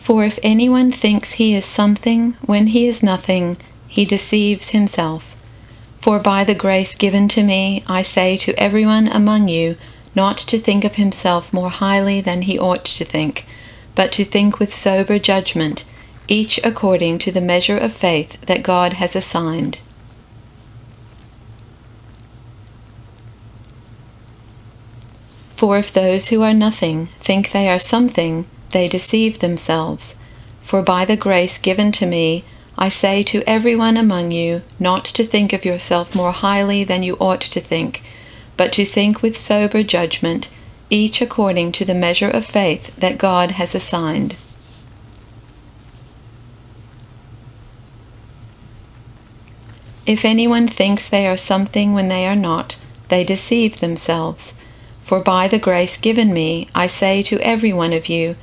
For if anyone thinks he is something when he is nothing, he deceives himself. For by the grace given to me, I say to everyone among you, not to think of himself more highly than he ought to think, but to think with sober judgment, each according to the measure of faith that God has assigned. For if those who are nothing think they are something, they deceive themselves. For by the grace given to me, I say to everyone among you, not to think of yourself more highly than you ought to think, but to think with sober judgment, each according to the measure of faith that God has assigned. If anyone thinks they are something when they are not, they deceive themselves. For by the grace given me, I say to every one of you,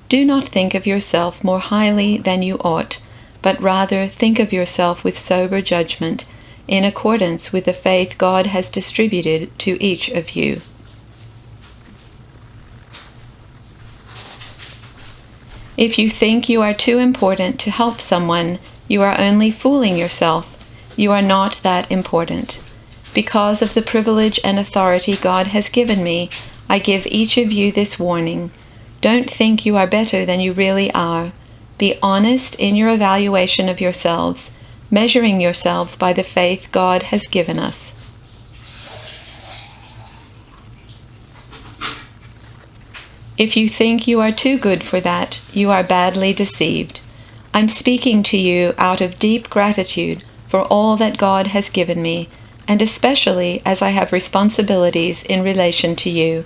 do not think of yourself more highly than you ought, but rather think of yourself with sober judgment, in accordance with the faith God has distributed to each of you. If you think you are too important to help someone, you are only fooling yourself. You are not that important. Because of the privilege and authority God has given me, I give each of you this warning. Don't think you are better than you really are. Be honest in your evaluation of yourselves, measuring yourselves by the faith God has given us. If you think you are too good for that, you are badly deceived. I'm speaking to you out of deep gratitude for all that God has given me, and especially as I have responsibilities in relation to you.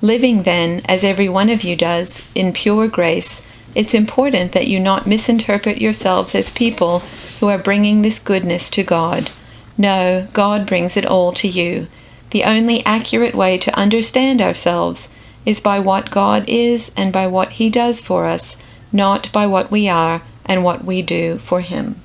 Living then, as every one of you does, in pure grace, it's important that you not misinterpret yourselves as people who are bringing this goodness to God. No, God brings it all to you. The only accurate way to understand ourselves is by what God is and by what He does for us, not by what we are and what we do for Him.